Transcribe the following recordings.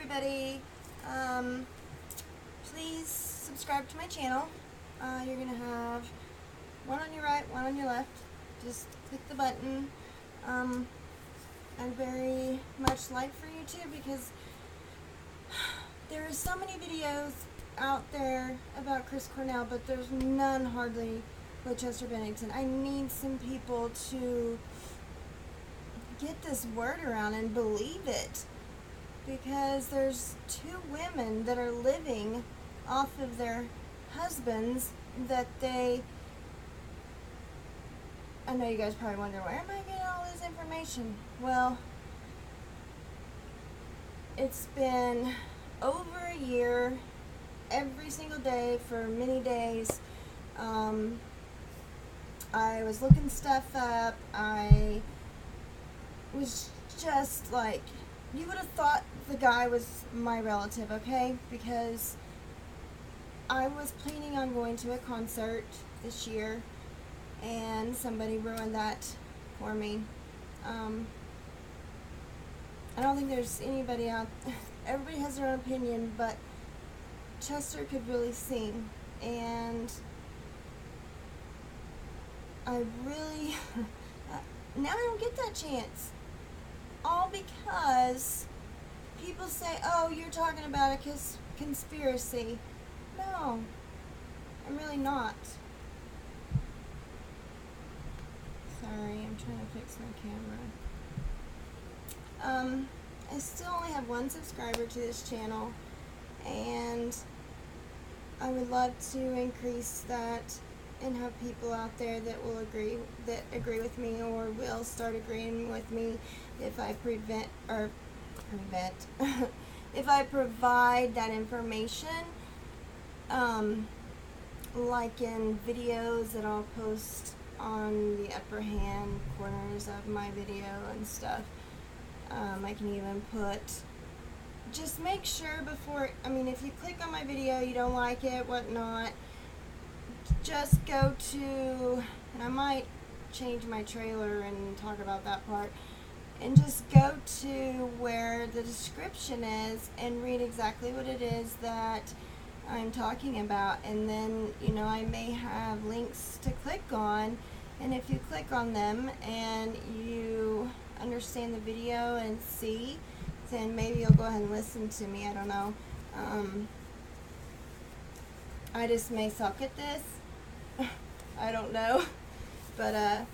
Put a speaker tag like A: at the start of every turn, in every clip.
A: everybody. Please subscribe to my channel. You're going to have one on your right, one on your left. Just click the button. I'd very much like for you to, because there are so many videos out there about Chris Cornell, but there's none hardly with Chester Bennington. I need some people to get this word around and believe it, because there's two women that are living off of their husbands that they, I know you guys probably wonder, where am I getting all this information? Well, it's been over a year, every single day for many days. I was looking stuff up. I was just like, you would have thought the guy was my relative, okay? Because I was planning on going to a concert this year, and somebody ruined that for me. I don't think there's anybody out, everybody has their own opinion, but Chester could really sing, and I really, now I don't get that chance. All because people say, oh, you're talking about a conspiracy. No, I'm really not. Sorry, I'm trying to fix my camera. I still only have one subscriber to this channel, and I would love to increase that and have people out there that will agree with me, or will start agreeing with me if I if I provide that information, like in videos that I'll post on the upper hand corners of my video and stuff. I can even put, just make sure before, if you click on my video, you don't like it, whatnot, just go to, and I might change my trailer and talk about that part, and just go to where the description is and read exactly what it is that I'm talking about. And then, I may have links to click on, and if you click on them and you understand the video and see, then maybe you'll go ahead and listen to me. I don't know. I just may suck at this. I don't know. But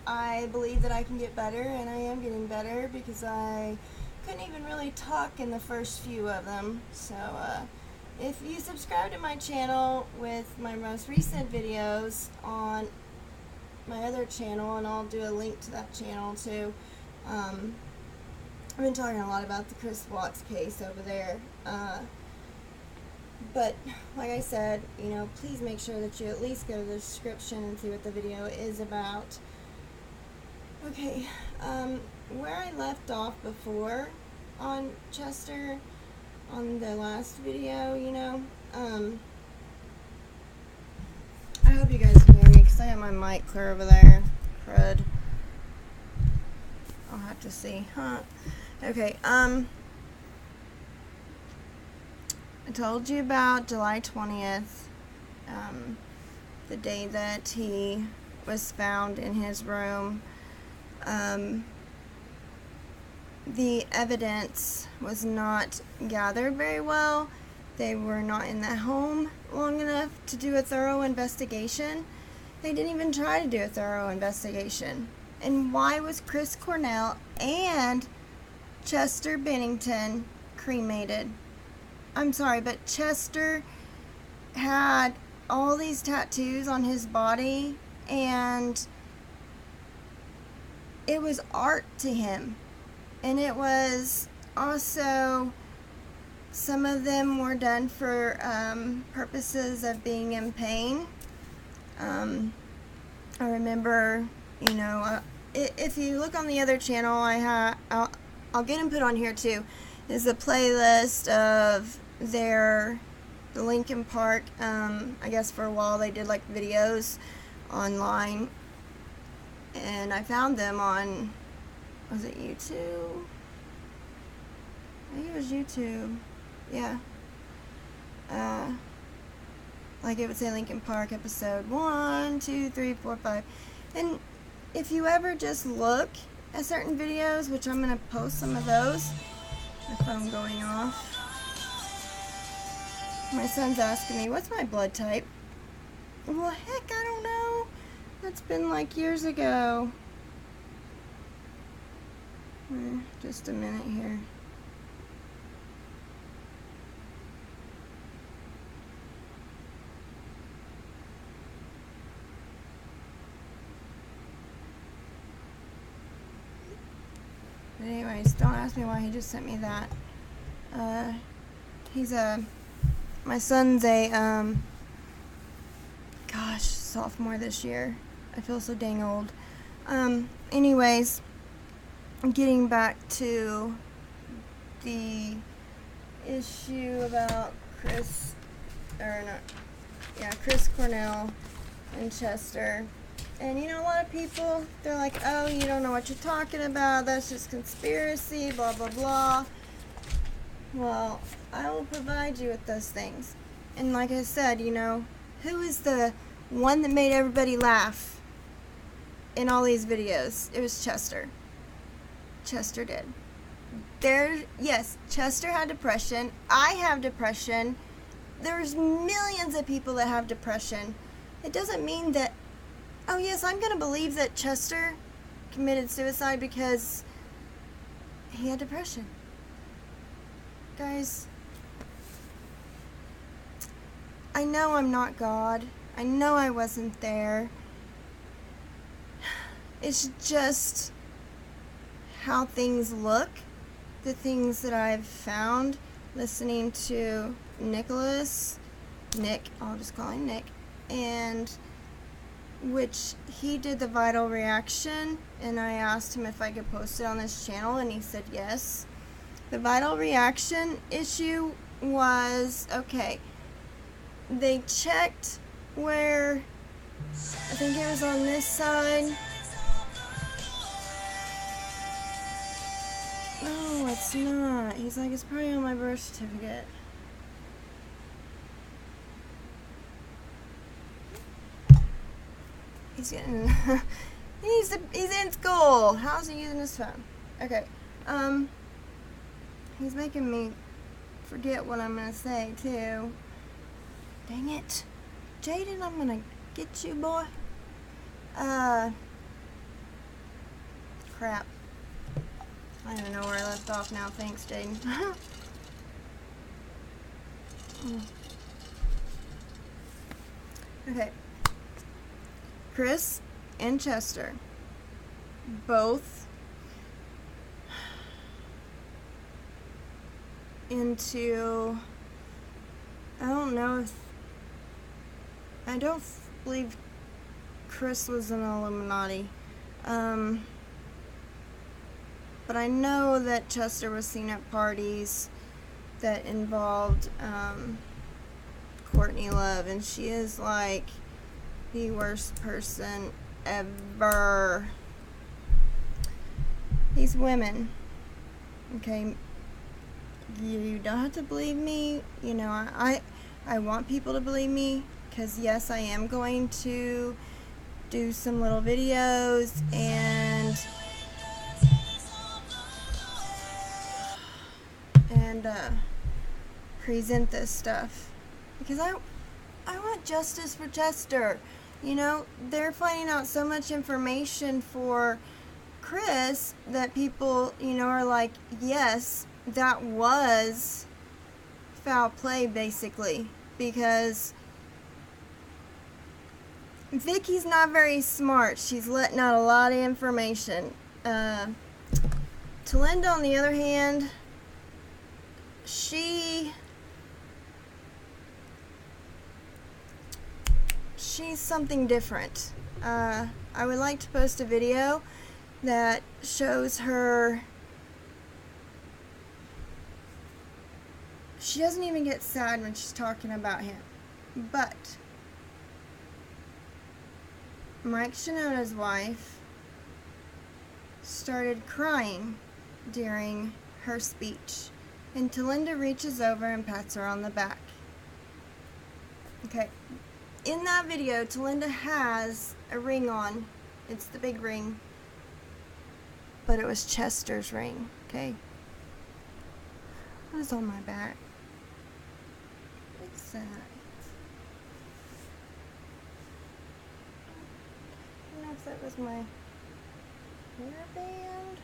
A: I believe that I can get better, and I am getting better, because I couldn't even really talk in the first few of them. So if you subscribe to my channel with my most recent videos on my other channel, and I'll do a link to that channel too. I've been talking a lot about the Chris Watts case over there. But like I said, please make sure that you at least go to the description and see what the video is about. Okay, where I left off before on Chester, on the last video, I hope you guys can hear me, because I have my mic clear over there. Crud. I'll have to see. Okay, I told you about July 20th, the day that he was found in his room. The evidence was not gathered very well. They were not in the home long enough to do a thorough investigation. They didn't even try to do a thorough investigation. And why was Chris Cornell and Chester Bennington cremated? I'm sorry, but Chester had all these tattoos on his body, and it was art to him. And it was also, some of them were done for purposes of being in pain. I remember, if you look on the other channel, I'll get them put on here too, is a playlist of the Linkin Park, I guess for a while they did like videos online, and I found them on, was it YouTube? I think it was YouTube. Yeah. Like it would say Lincoln Park episode 1, 2, 3, 4, 5. And if you ever just look at certain videos, which I'm going to post some of those, my phone going off. My son's asking me, what's my blood type? Well, heck, I don't know. That's been like years ago. Just a minute here. But anyways, don't ask me why he just sent me that. My son's a, gosh, sophomore this year. I feel so dang old. Anyways, getting back to the issue about Chris Cornell and Chester. And you know, a lot of people, they're like, oh, you don't know what you're talking about, that's just conspiracy, blah, blah, blah. Well, I will provide you with those things. And like I said, you know, who is the one that made everybody laugh in all these videos? It was Chester. Chester did. Yes, Chester had depression. I have depression. There's millions of people that have depression. It doesn't mean that, oh yes, I'm going to believe that Chester committed suicide because he had depression. Guys, I know I'm not God. I know I wasn't there. It's just how things look, the things that I've found listening to Nick, I'll just call him Nick, and which he did the vital reaction, and I asked him if I could post it on this channel, and he said yes. The vital reaction issue was, okay, they checked where, I think it was on this side. No, it's not. He's like, it's probably on my birth certificate. He's getting, he's in school. How's he using his phone? Okay, he's making me forget what I'm gonna say too. Dang it. Jaden, I'm gonna get you, boy. Crap. I don't even know where I left off now. Thanks, Jaden. Okay. Chris and Chester both into, I don't believe Chris was in the Illuminati, but I know that Chester was seen at parties that involved Courtney Love, and she is like the worst person ever. These women, okay, you don't have to believe me. You know, I want people to believe me, because yes, I am going to do some little videos and present this stuff, because I want justice for Chester. You know, they're finding out so much information for Chris that people, you know, are like, yes, that was foul play, basically, because Vicky's not very smart. She's letting out a lot of information. TALINDA, on the other hand, she's something different. I would like to post a video that shows her. She doesn't even get sad when she's talking about him. But Mike Shinoda's wife started crying during her speech. And Talinda reaches over and pats her on the back. Okay. In that video, Talinda has a ring on. It's the big ring. But it was Chester's ring. Okay. What is on my back? What's that? I don't know if that was my hairband.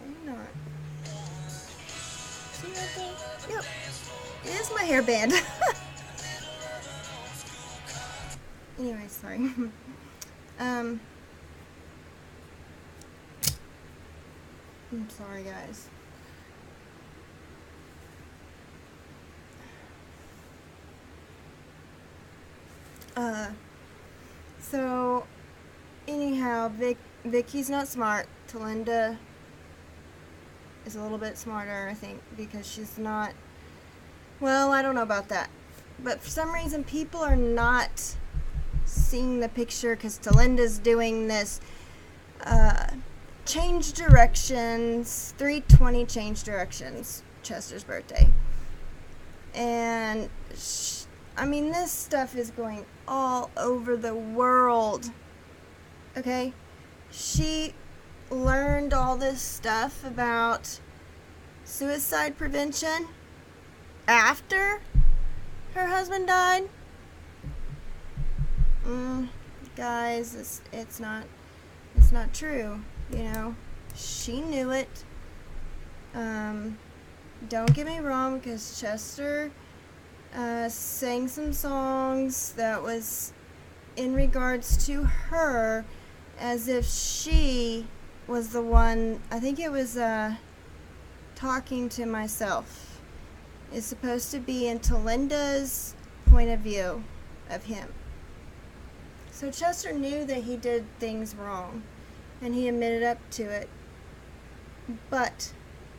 A: Maybe not. See right there? Yep. It is my hairband. Anyway, sorry. I'm sorry, guys. So anyhow, Vicky's not smart. Talinda is a little bit smarter, I think, because she's not, well, I don't know about that. But for some reason, people are not seeing the picture because Talinda's doing this change directions, 320 change directions, Chester's birthday. And I mean, this stuff is going all over the world. Okay? She learned all this stuff about suicide prevention after her husband died. Guys, it's not true. You know, she knew it. Don't get me wrong, because Chester sang some songs that was in regards to her, as if she was the one. I think it was talking to myself. It's supposed to be in Talinda's point of view of him. So Chester knew that he did things wrong, and he admitted up to it. But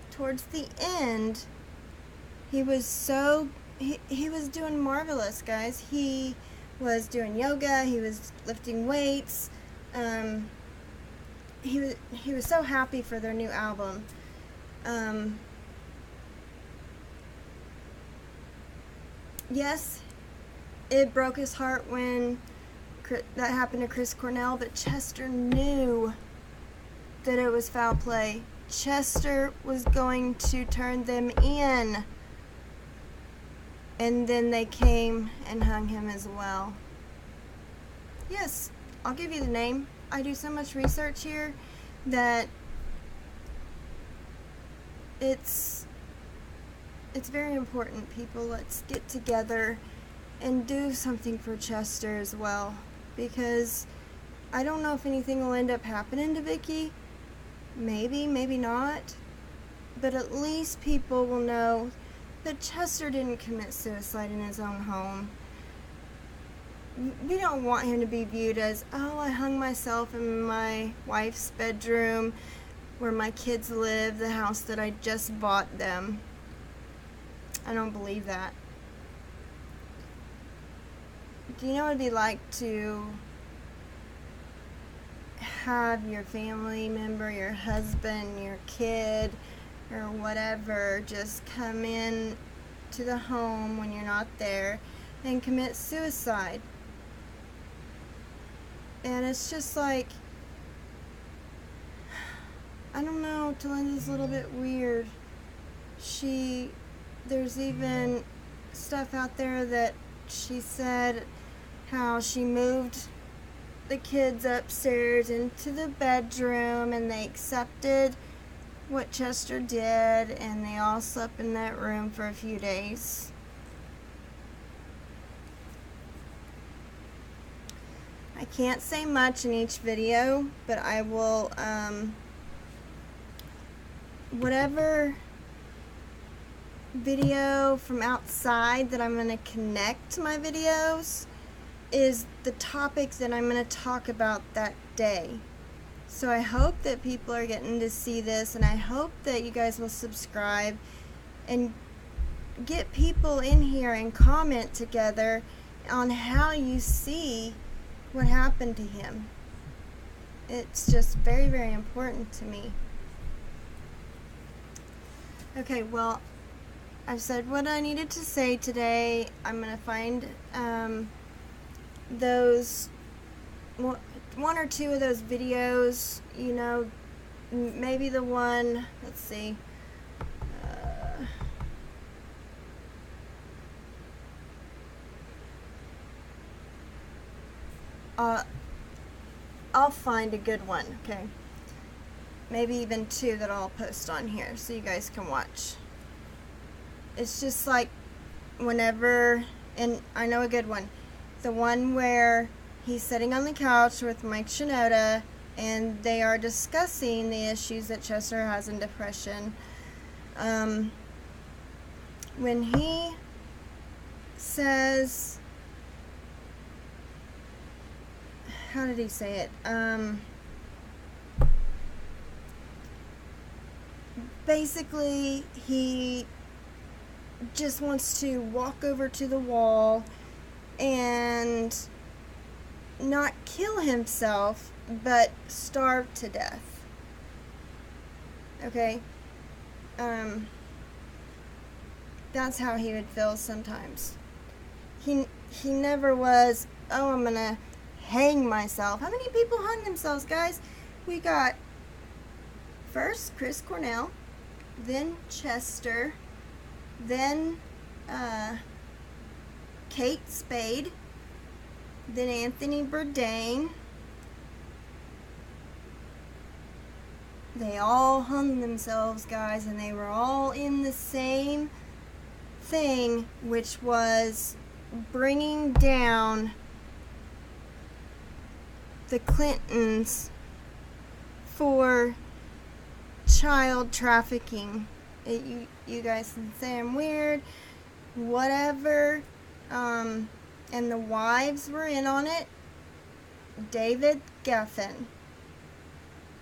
A: towards the end, he was so he was doing marvelous, guys. He was doing yoga. He was lifting weights. He was so happy for their new album. Yes, it broke his heart when that happened to Chris Cornell, but Chester knew that it was foul play. Chester was going to turn them in, and then they came and hung him as well. Yes, I'll give you the name. I do so much research here that it's very important, people. Let's get together and do something for Chester as well, because I don't know if anything will end up happening to Vicky. Maybe, maybe not. But at least people will know that Chester didn't commit suicide in his own home. We don't want him to be viewed as, oh, I hung myself in my wife's bedroom where my kids live, the house that I just bought them. I don't believe that. Do you know what it'd be like to have your family member, your husband, your kid, or whatever, just come in to the home when you're not there and commit suicide? And it's just like, I don't know, Talinda's a little bit weird. There's even stuff out there that she said how she moved the kids upstairs into the bedroom and they accepted what Chester did and they all slept in that room for a few days. I can't say much in each video, but I will, whatever video from outside that I'm going to connect to my videos is the topics that I'm going to talk about that day. So I hope that people are getting to see this, and I hope that you guys will subscribe and get people in here and comment together on how you see what happened to him. It's just very, very important to me. Okay, well, I've said what I needed to say today. I'm going to find those, one or two of those videos, you know, maybe the one, let's see, I'll find a good one, okay? Maybe even two that I'll post on here so you guys can watch. It's just like whenever, and I know a good one, the one where he's sitting on the couch with Mike Shinoda and they are discussing the issues that Chester has in depression. When he says, how did he say it? Basically, he just wants to walk over to the wall and not kill himself, but starve to death. Okay? That's how he would feel sometimes. He never was, oh, I'm gonna hang myself. How many people hung themselves, guys? We got first Chris Cornell, then Chester, then Kate Spade, then Anthony Bourdain. They all hung themselves, guys, and they were all in the same thing, which was bringing down the Clintons for child trafficking. You guys can say I'm weird, whatever, and the wives were in on it. David Geffen,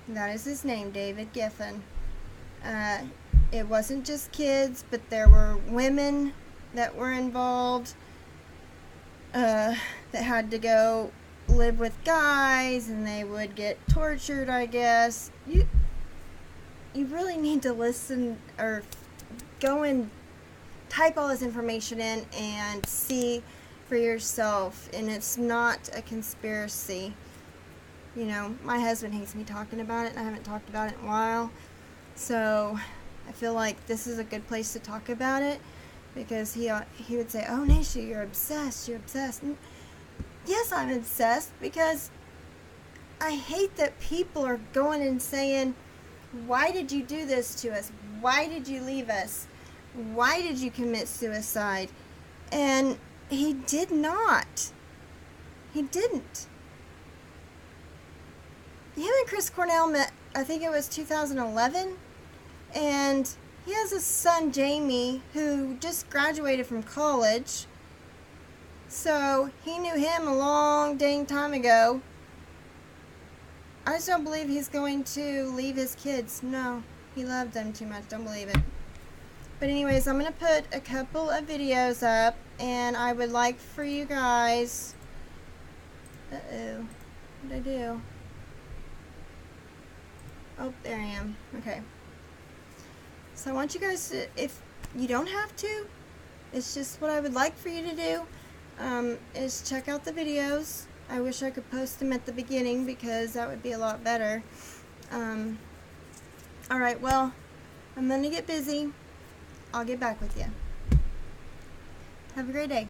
A: that is his name, David Geffen. It wasn't just kids, but there were women that were involved, that had to go live with guys, and they would get tortured, I guess. You really need to listen, or go and type all this information in and see for yourself, and it's not a conspiracy. You know, my husband hates me talking about it, and I haven't talked about it in a while, so I feel like this is a good place to talk about it, because he would say, oh, Naisha, you're obsessed, And yes, I'm obsessed, because I hate that people are going and saying, why did you do this to us? Why did you leave us? Why did you commit suicide? And he did not. He didn't. Him and Chris Cornell met, I think it was 2011, and he has a son, Jamie, who just graduated from college. So he knew him a long dang time ago. I just don't believe he's going to leave his kids. No, he loved them too much. Don't believe it. But anyways, I'm going to put a couple of videos up, and I would like for you guys... Uh-oh. What did I do? Oh, there I am. Okay. So I want you guys to, if you don't have to, it's just what I would like for you to do, is check out the videos. I wish I could post them at the beginning, because that would be a lot better. Alright, well, I'm going to get busy. I'll get back with you. Have a great day.